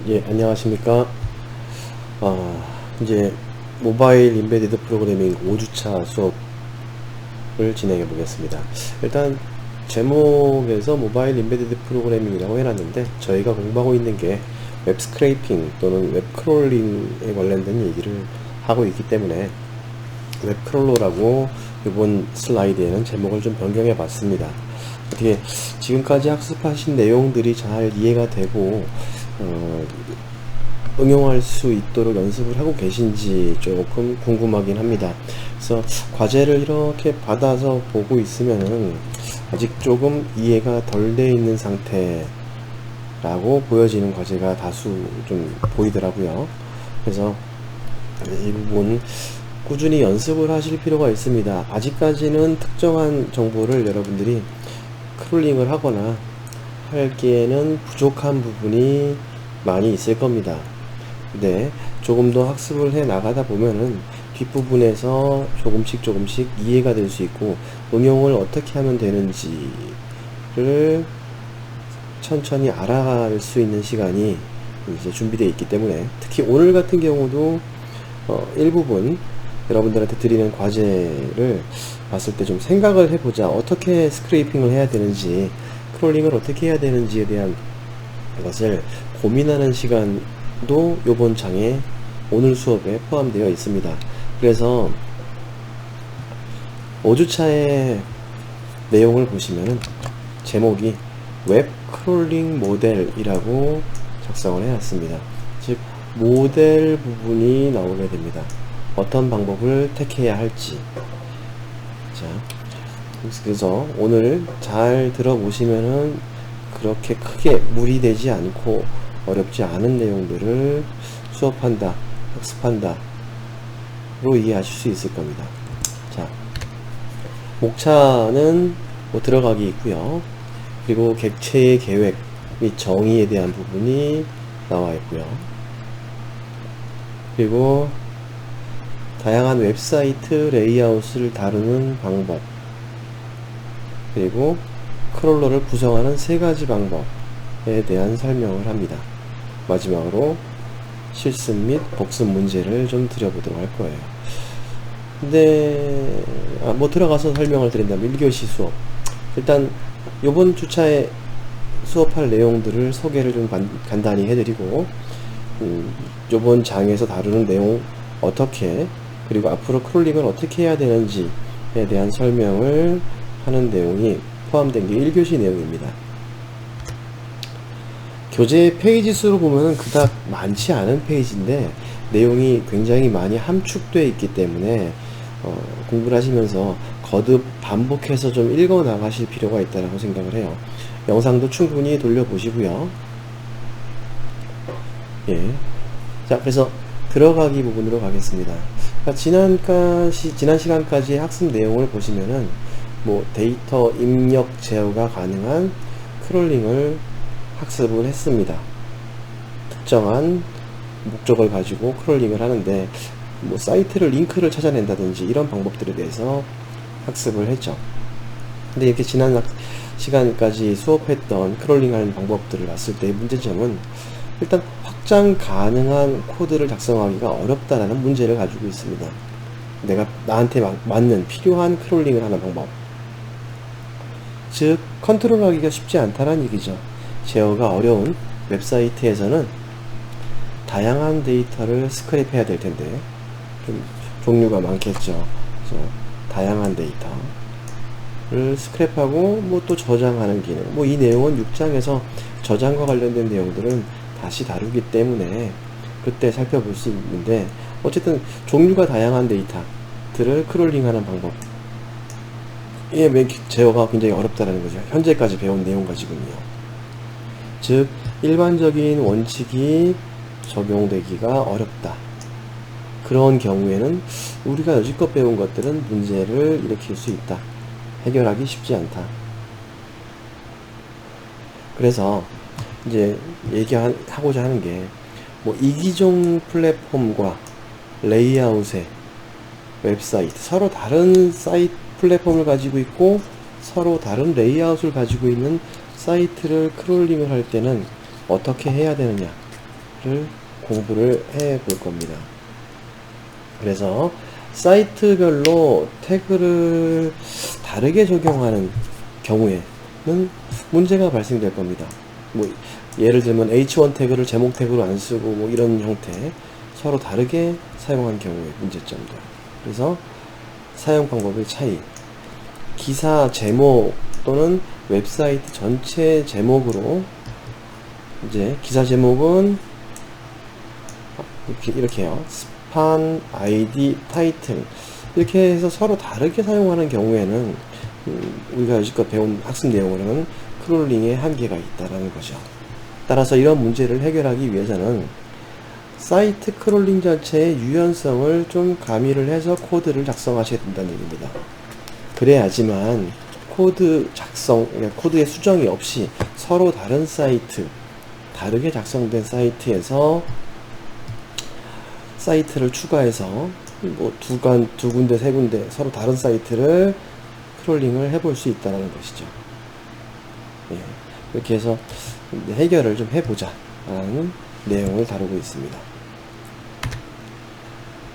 예, 안녕하십니까. 이제 모바일 임베디드 프로그래밍 5주차 수업을 진행해 보겠습니다. 일단 제목에서 모바일 임베디드 프로그래밍이라고 해놨는데, 저희가 공부하고 있는 게 웹 스크래핑 또는 웹 크롤링에 관련된 얘기를 하고 있기 때문에 웹 크롤러라고 이번 슬라이드에는 제목을 좀 변경해 봤습니다. 어떻게 지금까지 학습하신 내용들이 잘 이해가 되고 응용할 수 있도록 연습을 하고 계신지 조금 궁금하긴 합니다. 그래서 과제를 이렇게 받아서 보고 있으면은 아직 조금 이해가 덜 돼 있는 상태라고 보여지는 과제가 다수 좀 보이더라고요. 그래서 이 부분 꾸준히 연습을 하실 필요가 있습니다. 아직까지는 특정한 정보를 여러분들이 크롤링을 하거나 하기에는 부족한 부분이 많이 있을 겁니다. 근데 조금 더 학습을 해 나가다 보면은 뒷부분에서 조금씩 이해가 될 수 있고, 응용을 어떻게 하면 되는지를 천천히 알아갈 수 있는 시간이 이제 준비되어 있기 때문에, 특히 오늘 같은 경우도 일부분 여러분들한테 드리는 과제를 봤을 때 좀 생각을 해보자, 어떻게 스크래핑을 해야 되는지, 크롤링을 어떻게 해야 되는지에 대한 것을 고민하는 시간도 요번 장에 오늘 수업에 포함되어 있습니다. 그래서 5주차의 내용을 보시면은 제목이 웹 크롤링 모델이라고 작성을 해놨습니다. 즉 모델 부분이 나오게 됩니다. 어떤 방법을 택해야 할지. 자, 그래서 오늘 잘 들어보시면은 그렇게 크게 무리되지 않고 어렵지 않은 내용들을 수업한다, 학습한다 로 이해하실 수 있을 겁니다. 자, 목차는 뭐 들어가기 있고요. 그리고 객체의 계획 및 정의에 대한 부분이 나와 있고요. 그리고 다양한 웹사이트 레이아웃을 다루는 방법, 그리고 크롤러를 구성하는 3가지 방법에 대한 설명을 합니다. 마지막으로 실습 및 복습 문제를 좀 드려보도록 할 거예요. 근데 뭐 들어가서 설명을 드린다면 1교시 수업, 일단 요번 주차에 수업할 내용들을 소개를 좀 간단히 해드리고, 요번 장에서 다루는 내용 어떻게, 그리고 앞으로 크롤링을 어떻게 해야 되는지에 대한 설명을 하는 내용이 포함된 게 1교시 내용입니다. 교재 페이지 수로 보면은 그닥 많지 않은 페이지인데 내용이 굉장히 많이 함축되어 있기 때문에 공부를 하시면서 거듭 반복해서 좀 읽어 나가실 필요가 있다고 생각을 해요. 영상도 충분히 돌려보시고요. 예. 자, 그래서 들어가기 부분으로 가겠습니다. 지난 시간까지 학습 내용을 보시면은 뭐 데이터 입력 제어가 가능한 크롤링을 학습을 했습니다. 특정한 목적을 가지고 크롤링을 하는데 뭐 사이트를 링크를 찾아낸다든지 이런 방법들에 대해서 학습을 했죠. 근데 이렇게 지난 시간까지 수업했던 크롤링 하는 방법들을 봤을 때 문제점은 일단 확장 가능한 코드를 작성하기가 어렵다라는 문제를 가지고 있습니다. 내가 나한테 맞는 필요한 크롤링을 하는 방법, 즉 컨트롤하기가 쉽지 않다는 얘기죠. 제어가 어려운 웹사이트에서는 다양한 데이터를 스크랩 해야 될 텐데 좀 종류가 많겠죠. 그래서 다양한 데이터를 스크랩하고 뭐 또 저장하는 기능, 뭐 이 내용은 6장에서 저장과 관련된 내용들은 다시 다루기 때문에 그때 살펴볼 수 있는데, 어쨌든 종류가 다양한 데이터들을 크롤링하는 방법, 이게 제어가 굉장히 어렵다는 거죠. 현재까지 배운 내용 가지고는요. 즉 일반적인 원칙이 적용되기가 어렵다. 그런 경우에는 우리가 여지껏 배운 것들은 문제를 일으킬 수 있다. 해결하기 쉽지 않다. 그래서 이제 얘기하고자 하는 게, 뭐 이기종 플랫폼과 레이아웃의 웹사이트, 서로 다른 사이트 플랫폼을 가지고 있고 서로 다른 레이아웃을 가지고 있는 사이트를 크롤링을 할 때는 어떻게 해야 되느냐, 공부를 해 볼 겁니다. 그래서 사이트별로 태그를 다르게 적용하는 경우에는 문제가 발생될 겁니다. 뭐 예를 들면 H1 태그를 제목 태그로 안 쓰고 뭐 이런 형태 서로 다르게 사용한 경우의 문제점들. 그래서 사용 방법의 차이, 기사 제목 또는 웹사이트 전체 제목으로 이제 기사 제목은 이렇게 해요. 스판, 아이디, 타이틀 이렇게 해서 서로 다르게 사용하는 경우에는 우리가 여지껏 배운 학습 내용으로는 크롤링의 한계가 있다라는 거죠. 따라서 이런 문제를 해결하기 위해서는 사이트 크롤링 자체의 유연성을 좀 가미를 해서 코드를 작성하셔야 된다는 얘기입니다. 그래야지만 코드 작성, 코드의 수정이 없이 서로 다른 사이트, 다르게 작성된 사이트에서 사이트를 추가해서 뭐 두 군데, 세 군데 서로 다른 사이트를 크롤링을 해볼 수 있다는 것이죠. 예, 이렇게 해서 해결을 좀 해보자 라는 내용을 다루고 있습니다.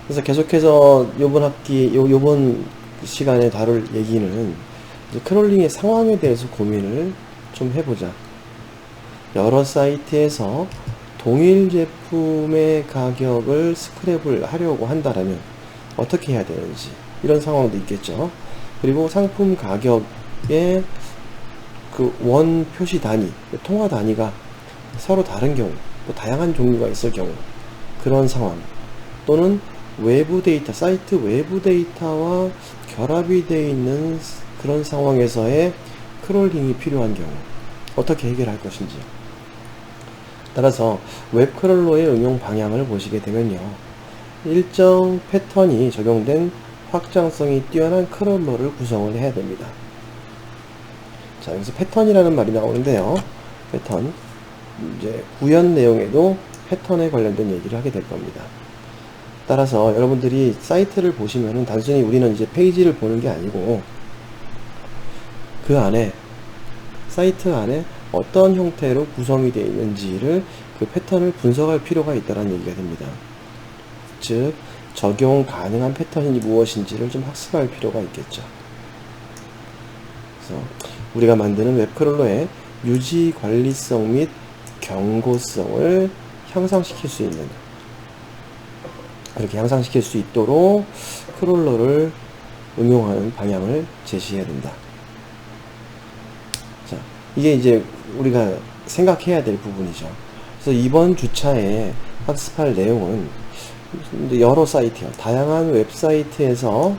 그래서 계속해서 요번 시간에 다룰 얘기는 이제 크롤링의 상황에 대해서 고민을 좀 해보자. 여러 사이트에서 동일 제품의 가격을 스크랩을 하려고 한다라면 어떻게 해야 되는지 이런 상황도 있겠죠. 그리고 상품 가격의 그 원 표시 단위, 통화 단위가 서로 다른 경우, 또 다양한 종류가 있을 경우 그런 상황, 또는 외부 데이터, 사이트 외부 데이터와 결합이 되어 있는 그런 상황에서의 크롤링이 필요한 경우 어떻게 해결할 것인지. 따라서 웹크롤러의 응용 방향을 보시게 되면요, 일정 패턴이 적용된 확장성이 뛰어난 크롤러를 구성을 해야 됩니다. 자, 여기서 패턴이라는 말이 나오는데요, 패턴, 이제 구현 내용에도 패턴에 관련된 얘기를 하게 될 겁니다. 따라서 여러분들이 사이트를 보시면은 단순히 우리는 이제 페이지를 보는 게 아니고 그 안에, 사이트 안에 어떤 형태로 구성이 되어 있는지를, 그 패턴을 분석할 필요가 있다는 얘기가 됩니다. 즉 적용 가능한 패턴이 무엇인지를 좀 학습할 필요가 있겠죠. 그래서 우리가 만드는 웹크롤러의 유지 관리성 및 경고성을 향상시킬 수 있는, 그렇게 향상시킬 수 있도록 크롤러를 응용하는 방향을 제시해야 된다. 자, 이게 이제 우리가 생각해야 될 부분이죠. 그래서 이번 주차에 학습할 내용은 여러 사이트요, 다양한 웹사이트에서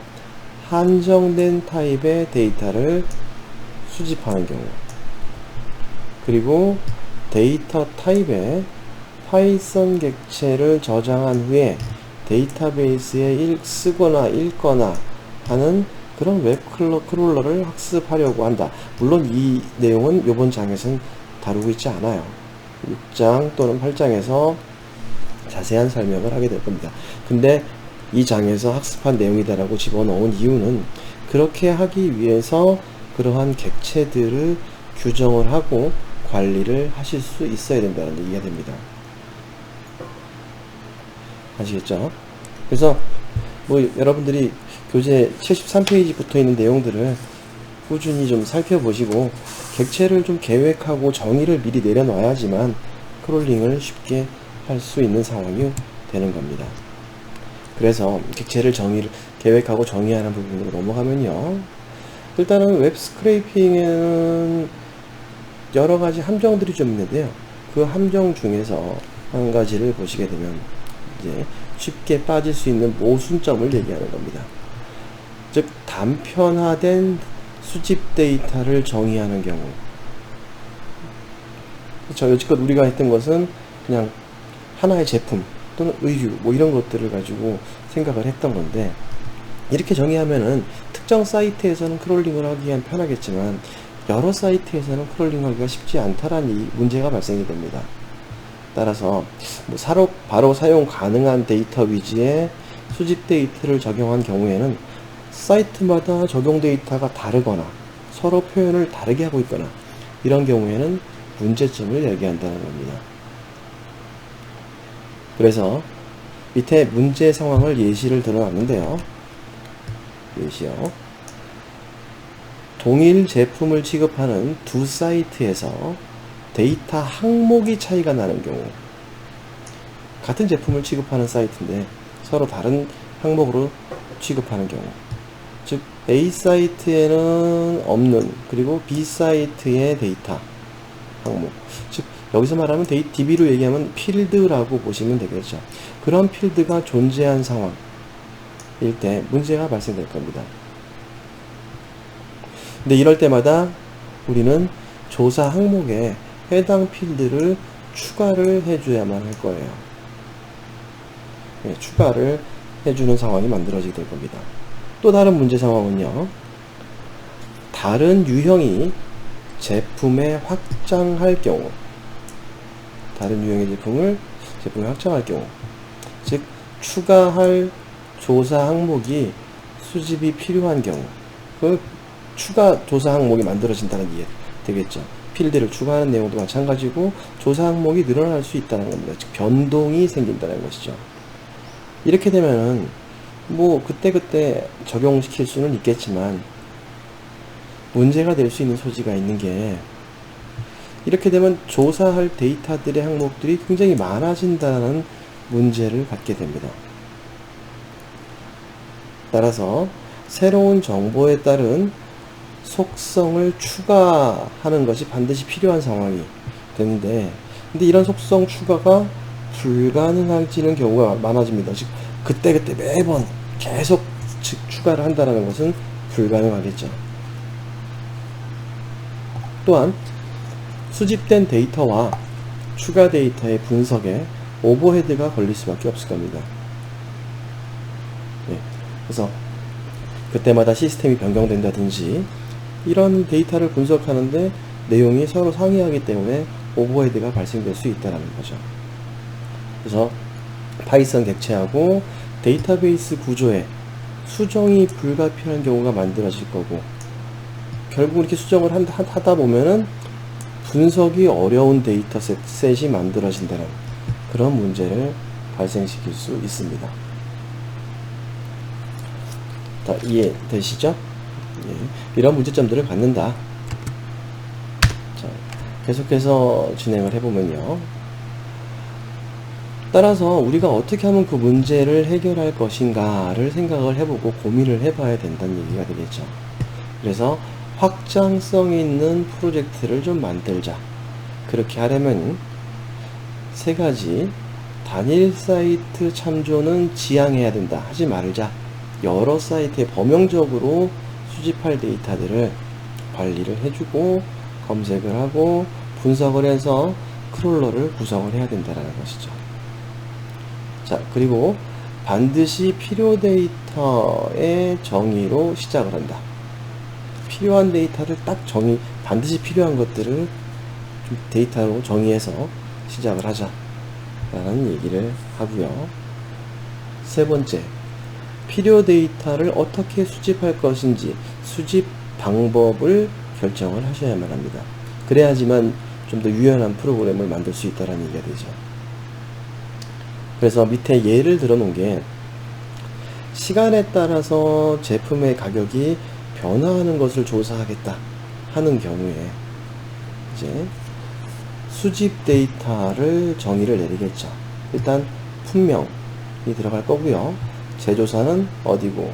한정된 타입의 데이터를 수집하는 경우, 그리고 데이터 타입의 파이썬 객체를 저장한 후에 데이터베이스에 쓰거나 읽거나 하는 그런 웹크롤러를 학습하려고 한다. 물론 이 내용은 이번 장에서는 다루고 있지 않아요. 6장 또는 8장에서 자세한 설명을 하게 될 겁니다. 근데 이 장에서 학습한 내용이다라고 집어넣은 이유는 그렇게 하기 위해서 그러한 객체들을 규정을 하고 관리를 하실 수 있어야 된다는 얘기가 됩니다. 아시겠죠? 그래서 뭐 여러분들이 교재 73페이지 붙어 있는 내용들을 꾸준히 좀 살펴보시고 객체를 좀 계획하고 정의를 미리 내려놔야지만 크롤링을 쉽게 할 수 있는 상황이 되는 겁니다. 그래서 객체를 계획하고 정의하는 부분으로 넘어가면요, 일단은 웹 스크래핑에는 여러 가지 함정들이 좀 있는데요, 그 함정 중에서 한 가지를 보시게 되면 이제 쉽게 빠질 수 있는 모순점을 얘기하는 겁니다. 즉 단편화된 수집 데이터를 정의하는 경우. 그렇죠. 여지껏 우리가 했던 것은 그냥 하나의 제품 또는 의류 뭐 이런 것들을 가지고 생각을 했던 건데, 이렇게 정의하면은 특정 사이트에서는 크롤링을 하기엔 편하겠지만 여러 사이트에서는 크롤링하기가 쉽지 않다라는 이 문제가 발생이 됩니다. 따라서 뭐 바로 사용 가능한 데이터 위주의 수집 데이터를 적용한 경우에는 사이트마다 적용 데이터가 다르거나 서로 표현을 다르게 하고 있거나 이런 경우에는 문제점을 얘기한다는 겁니다. 그래서 밑에 문제 상황을 예시를 들어놨는데요. 예시요. 동일 제품을 취급하는 두 사이트에서 데이터 항목이 차이가 나는 경우, 같은 제품을 취급하는 사이트인데 서로 다른 항목으로 취급하는 경우, 즉 A 사이트에는 없는, 그리고 B 사이트의 데이터 항목, 즉 여기서 말하면 DB로 얘기하면 필드라고 보시면 되겠죠. 그런 필드가 존재한 상황일 때 문제가 발생될 겁니다. 근데 이럴 때마다 우리는 조사 항목에 해당 필드를 추가를 해줘야만 할 거예요. 네, 추가를 해주는 상황이 만들어지게 될 겁니다. 또 다른 문제 상황은요. 다른 유형이 제품에 확장할 경우, 다른 유형의 제품에 확장할 경우, 즉 추가할 조사 항목이 수집이 필요한 경우, 그 추가 조사 항목이 만들어진다는 이해 되겠죠. 필드를 추가하는 내용도 마찬가지고 조사 항목이 늘어날 수 있다는 겁니다. 즉 변동이 생긴다는 것이죠. 이렇게 되면은 뭐 그때그때 적용시킬 수는 있겠지만 문제가 될 수 있는 소지가 있는 게, 이렇게 되면 조사할 데이터들의 항목들이 굉장히 많아진다는 문제를 갖게 됩니다. 따라서 새로운 정보에 따른 속성을 추가하는 것이 반드시 필요한 상황이 되는데, 근데 이런 속성 추가가 불가능해지는 경우가 많아집니다. 즉 그때그때 매번 계속 추가를 한다는 것은 불가능하겠죠. 또한 수집된 데이터와 추가 데이터의 분석에 오버헤드가 걸릴 수밖에 없을 겁니다. 네, 그래서 그때마다 시스템이 변경된다든지 이런 데이터를 분석하는데 내용이 서로 상이하기 때문에 오버헤드가 발생될 수 있다는 거죠. 그래서 파이썬 객체하고 데이터베이스 구조에 수정이 불가피한 경우가 만들어질 거고, 결국 이렇게 수정을 하다 보면은 분석이 어려운 데이터셋이 만들어진다는 그런 문제를 발생시킬 수 있습니다. 다 이해되시죠? 예, 이런 문제점들을 갖는다. 자, 계속해서 진행을 해보면요. 따라서 우리가 어떻게 하면 그 문제를 해결할 것인가를 생각을 해보고 고민을 해봐야 된다는 얘기가 되겠죠. 그래서 확장성 있는 프로젝트를 좀 만들자. 그렇게 하려면 세 가지, 단일 사이트 참조는 지양해야 된다 하지 말자. 여러 사이트에 범용적으로 수집할 데이터들을 관리를 해주고 검색을 하고 분석을 해서 크롤러를 구성을 해야 된다는 것이죠. 자, 그리고 반드시 필요 데이터의 정의로 시작을 한다. 필요한 데이터를 딱 반드시 필요한 것들을 좀 데이터로 정의해서 시작을 하자 라는 얘기를 하고요. 세 번째, 필요 데이터를 어떻게 수집할 것인지 수집 방법을 결정을 하셔야만 합니다. 그래야지만 좀 더 유연한 프로그램을 만들 수 있다는 얘기가 되죠. 그래서 밑에 예를 들어 놓은 게, 시간에 따라서 제품의 가격이 변화하는 것을 조사하겠다 하는 경우에 이제 수집 데이터를 정의를 내리겠죠. 일단 품명이 들어갈 거고요. 제조사는 어디고,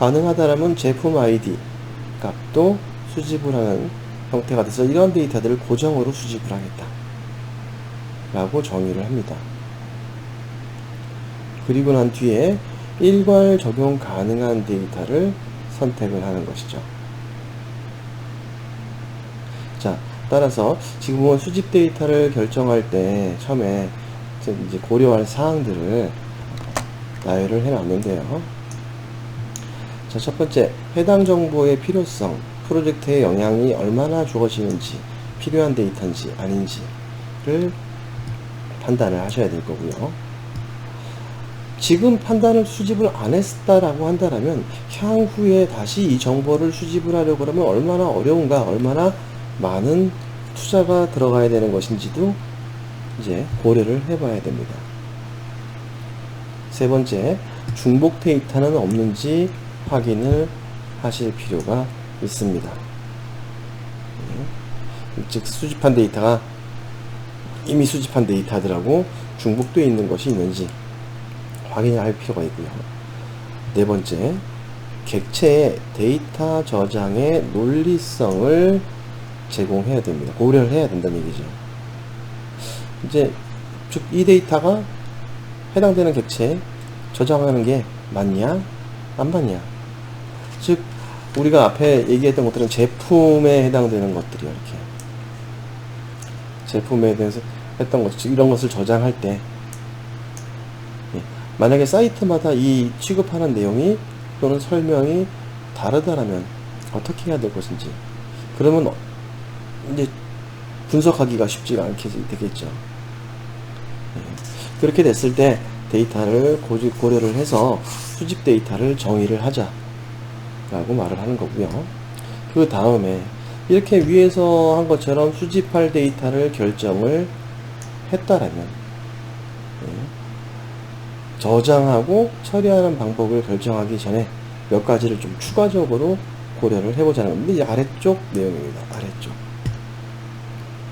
가능하다라면 제품 아이디 값도 수집을 하는 형태가 돼서 이런 데이터들을 고정으로 수집을 하겠다 라고 정의를 합니다. 그리고 난 뒤에 일괄 적용 가능한 데이터를 선택을 하는 것이죠. 자, 따라서 지금은 수집 데이터를 결정할 때 처음에 이제 고려할 사항들을 나열을 해 놨는데요. 자, 첫 번째, 해당 정보의 필요성, 프로젝트에 영향이 얼마나 주어지는지, 필요한 데이터인지 아닌지를 판단을 하셔야 될 거고요. 지금 판단을 수집을 안 했다라고 한다면 향후에 다시 이 정보를 수집을 하려고 그러면 얼마나 어려운가, 얼마나 많은 투자가 들어가야 되는 것인지도 이제 고려를 해봐야 됩니다. 세 번째, 중복 데이터는 없는지 확인을 하실 필요가 있습니다. 즉 수집한 데이터가 이미 수집한 데이터들하고 중복되어 있는 것이 있는지 확인할 필요가 있고요. 네 번째, 객체의 데이터 저장의 논리성을 제공해야 됩니다. 고려를 해야 된다는 얘기죠. 이제 즉 이 데이터가 해당되는 객체에 저장하는 게 맞냐 안 맞냐, 즉 우리가 앞에 얘기했던 것들은 제품에 해당되는 것들이요. 이렇게 제품에 대해서 했던 것, 즉 이런 것을 저장할 때 만약에 사이트마다 이 취급하는 내용이 또는 설명이 다르다라면 어떻게 해야 될 것인지, 그러면 이제 분석하기가 쉽지가 않게 되겠죠. 그렇게 됐을 때 데이터를 고려를 해서 수집 데이터를 정의를 하자 라고 말을 하는 거고요. 그 다음에 이렇게 위에서 한 것처럼 수집할 데이터를 결정을 했다라면 저장하고 처리하는 방법을 결정하기 전에 몇 가지를 좀 추가적으로 고려를 해보자는 겁니다. 이제 아래쪽 내용입니다. 아래쪽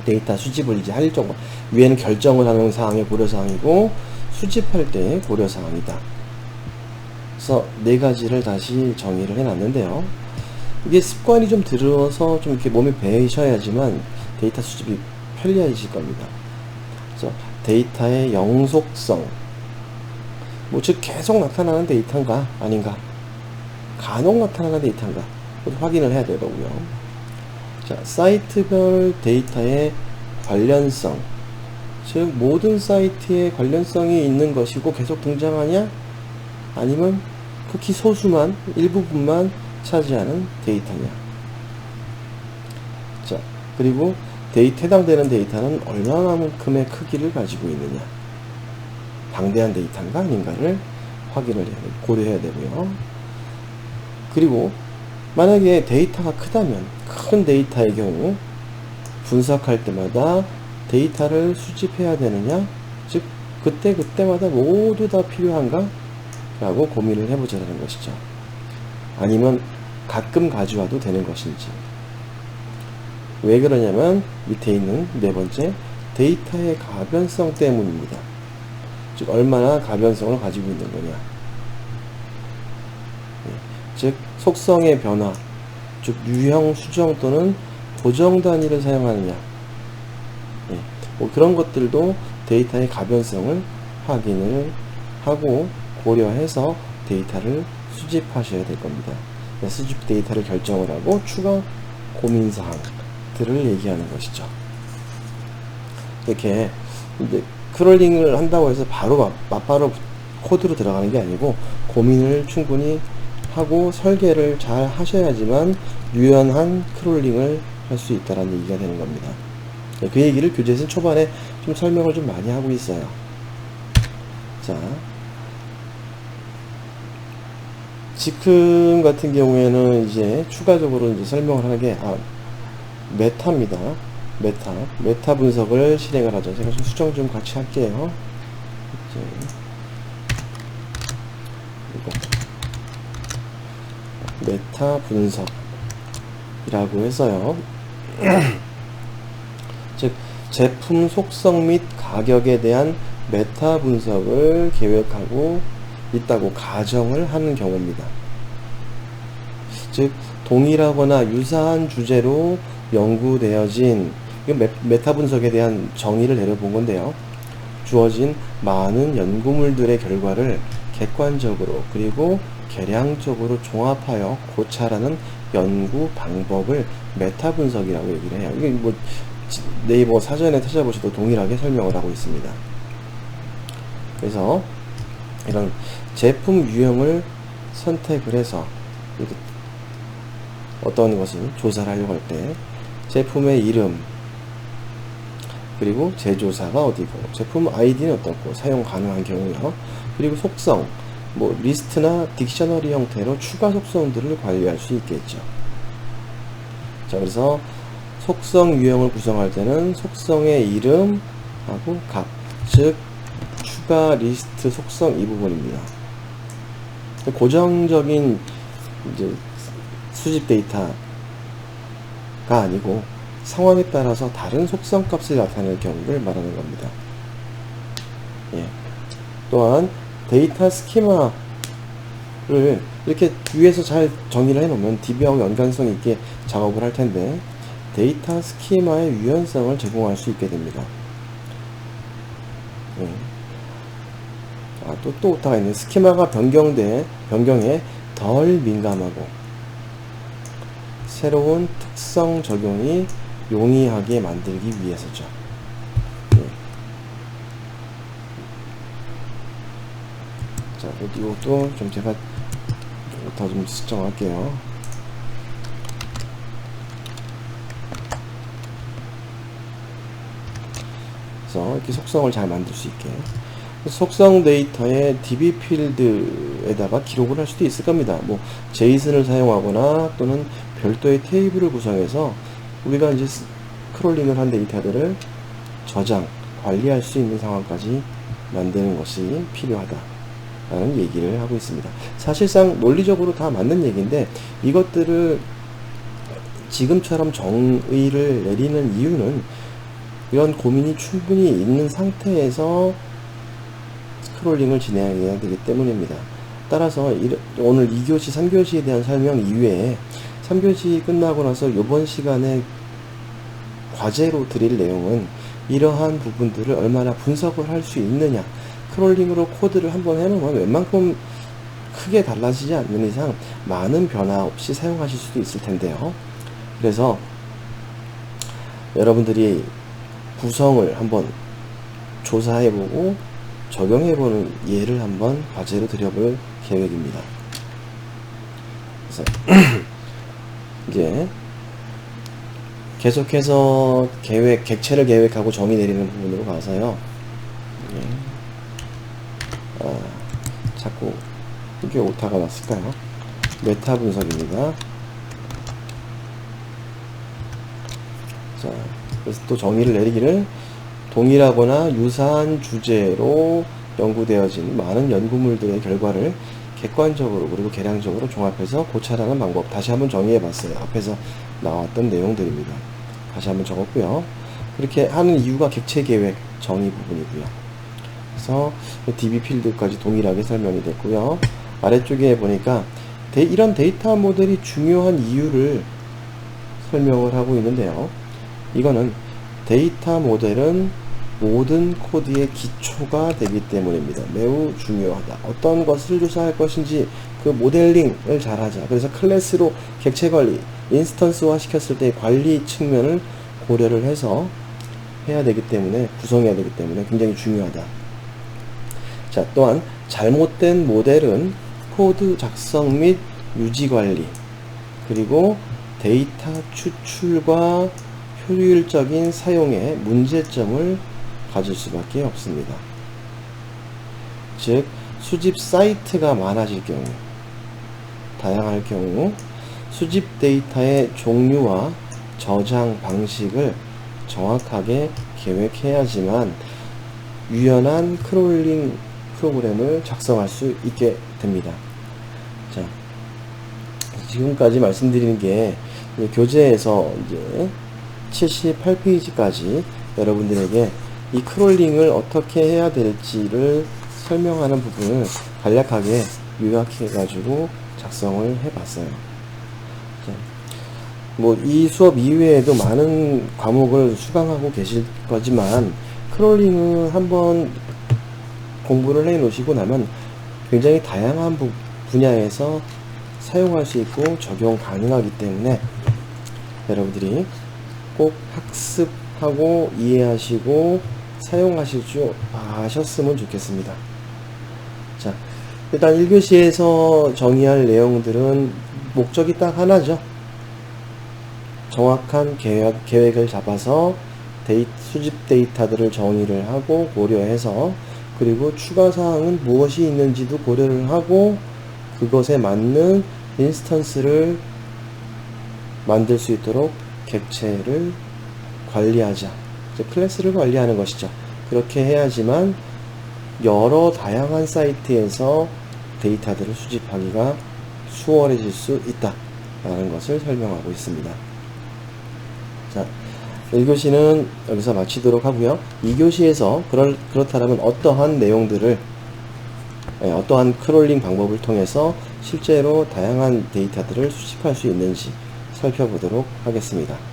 데이터 수집을 이제 할 정도, 위에는 결정을 하는 사항의 고려사항이고 수집할 때의 고려사항이다. 그래서 네 가지를 다시 정의를 해놨는데요. 이게 습관이 좀 들어서 좀 이렇게 몸에 배이셔야지만 데이터 수집이 편리해질 겁니다. 그래서 데이터의 영속성, 즉 계속 나타나는 데이터인가 아닌가, 간혹 나타나는 데이터인가 확인을 해야 되고요. 자, 사이트별 데이터의 관련성, 즉 모든 사이트에 관련성이 있는 것이고 계속 등장하냐, 아니면 극히 소수만 일부분만 차지하는 데이터냐. 자, 그리고 해당되는 데이터는 얼마만큼의 크기를 가지고 있느냐, 방대한 데이터인가 아닌가를 확인을 고려해야 되고요. 그리고 만약에 데이터가 크다면 큰 데이터의 경우 분석할 때마다 데이터를 수집해야 되느냐, 즉 그때마다 모두 다 필요한가 라고 고민을 해보자는 것이죠. 아니면 가끔 가져와도 되는 것인지. 왜 그러냐면 밑에 있는 네 번째, 데이터의 가변성 때문입니다. 즉 얼마나 가변성을 가지고 있는 거냐, 즉 속성의 변화, 즉 유형, 수정 또는 보정 단위를 사용하느냐, 뭐 그런 것들도 데이터의 가변성을 확인을 하고 고려해서 데이터를 수집하셔야 될 겁니다. 수집 데이터를 결정을 하고 추가 고민사항들을 얘기하는 것이죠. 이렇게 이제 크롤링을 한다고 해서 바로 코드로 들어가는 게 아니고 고민을 충분히 하고 설계를 잘 하셔야지만 유연한 크롤링을 할 수 있다는 얘기가 되는 겁니다. 그 얘기를 교재에서 초반에 좀 설명을 좀 많이 하고 있어요. 자, 지금 같은 경우에는 이제 추가적으로 이제 설명을 하는 게 메타입니다. 메타 분석을 실행을 하죠. 제가 좀 수정 좀 같이 할게요. 메타 분석이라고 해서요. 즉 제품 속성 및 가격에 대한 메타 분석을 계획하고 있다고 가정을 하는 경우입니다. 즉 동일하거나 유사한 주제로 연구되어진, 메타 분석에 대한 정의를 내려본 건데요. 주어진 많은 연구물들의 결과를 객관적으로 그리고 계량적으로 종합하여 고찰하는 연구 방법을 메타 분석이라고 얘기를 해요. 이게 뭐 네이버 사전에 찾아보셔도 동일하게 설명을 하고 있습니다. 그래서 이런 제품 유형을 선택을 해서 어떤 것을 조사를 하려고 할 때 제품의 이름, 그리고 제조사가 어디고, 제품 아이디는 어떻고, 사용 가능한 경우요, 그리고 속성, 뭐 리스트나 딕셔너리 형태로 추가 속성들을 관리할 수 있겠죠. 자, 그래서 속성 유형을 구성할 때는 속성의 이름하고 값, 즉 추가 리스트 속성 이 부분입니다. 고정적인 이제 수집 데이터가 아니고 상황에 따라서 다른 속성 값을 나타낼 경우를 말하는 겁니다. 예. 또한 데이터 스키마를 이렇게 위에서 잘 정의를 해놓으면 DB하고 연관성 있게 작업을 할 텐데 데이터 스키마의 유연성을 제공할 수 있게 됩니다. 예. 또 오타가 있네. 스키마가 변경에 덜 민감하고 새로운 특성 적용이 용이하게 만들기 위해서죠. 예. 자, 이것도 좀 제가 더 좀 수정할게요. 그래서 이렇게 속성을 잘 만들 수 있게. 속성 데이터의 DB 필드에다가 기록을 할 수도 있을 겁니다. 뭐 제이슨을 사용하거나 또는 별도의 테이블을 구성해서 우리가 이제 스크롤링을 한 데이터들을 저장, 관리할 수 있는 상황까지 만드는 것이 필요하다라는 얘기를 하고 있습니다. 사실상 논리적으로 다 맞는 얘기인데 이것들을 지금처럼 정의를 내리는 이유는 이런 고민이 충분히 있는 상태에서 스크롤링을 진행해야 되기 때문입니다. 따라서 오늘 2교시, 3교시에 대한 설명 이외에 3교시 끝나고 나서 이번 시간에 과제로 드릴 내용은 이러한 부분들을 얼마나 분석을 할 수 있느냐, 스크롤링으로 코드를 한번 해놓으면 웬만큼 크게 달라지지 않는 이상 많은 변화 없이 사용하실 수도 있을 텐데요. 그래서 여러분들이 구성을 한번 조사해보고 적용해보는 예를 한번 과제로 드려볼 계획입니다. 그래서 이제 계속해서 객체를 계획하고 정의 내리는 부분으로 가서요. 자꾸 이게 오타가 났을까요? 메타 분석입니다. 자, 그래서 또 정의를 내리기를 동일하거나 유사한 주제로 연구되어진 많은 연구물들의 결과를 객관적으로 그리고 계량적으로 종합해서 고찰하는 방법. 다시 한번 정의해 봤어요. 앞에서 나왔던 내용들입니다. 다시 한번 적었고요. 그렇게 하는 이유가 객체 계획 정의 부분이고요. 그래서 DB 필드까지 동일하게 설명이 됐고요. 아래쪽에 보니까 이런 데이터 모델이 중요한 이유를 설명을 하고 있는데요. 이거는 데이터 모델은 모든 코드의 기초가 되기 때문입니다. 매우 중요하다. 어떤 것을 조사할 것인지 그 모델링을 잘하자. 그래서 클래스로 객체 관리, 인스턴스화 시켰을 때 관리 측면을 고려를 해서 해야 되기 때문에, 구성해야 되기 때문에 굉장히 중요하다. 자, 또한 잘못된 모델은 코드 작성 및 유지 관리, 그리고 데이터 추출과 효율적인 사용에 문제점을 가질 수밖에 없습니다. 즉, 수집 사이트가 많아질 경우, 다양할 경우 수집 데이터의 종류와 저장 방식을 정확하게 계획해야지만 유연한 크롤링 프로그램을 작성할 수 있게 됩니다. 자, 지금까지 말씀드리는 게 교재에서 이제 78페이지까지 여러분들에게 이 크롤링을 어떻게 해야 될지를 설명하는 부분을 간략하게 요약해 가지고 작성을 해 봤어요. 뭐 이 수업 이외에도 많은 과목을 수강하고 계실 거지만 크롤링을 한번 공부를 해 놓으시고 나면 굉장히 다양한 분야에서 사용할 수 있고 적용 가능하기 때문에 여러분들이 꼭 학습하고 이해하시고 사용하실 줄 아셨으면 좋겠습니다. 자, 일단 1교시에서 정의할 내용들은 목적이 딱 하나죠. 정확한 계획을 잡아서 수집 데이터들을 정의를 하고 고려해서, 그리고 추가사항은 무엇이 있는지도 고려를 하고 그것에 맞는 인스턴스를 만들 수 있도록 객체를 관리하자. 클래스를 관리하는 것이죠. 그렇게 해야지만 여러 다양한 사이트에서 데이터들을 수집하기가 수월해질 수 있다 라는 것을 설명하고 있습니다. 자, 1교시는 여기서 마치도록 하고요. 2교시에서 그렇다면 어떠한 내용들을 어떠한 크롤링 방법을 통해서 실제로 다양한 데이터들을 수집할 수 있는지 살펴보도록 하겠습니다.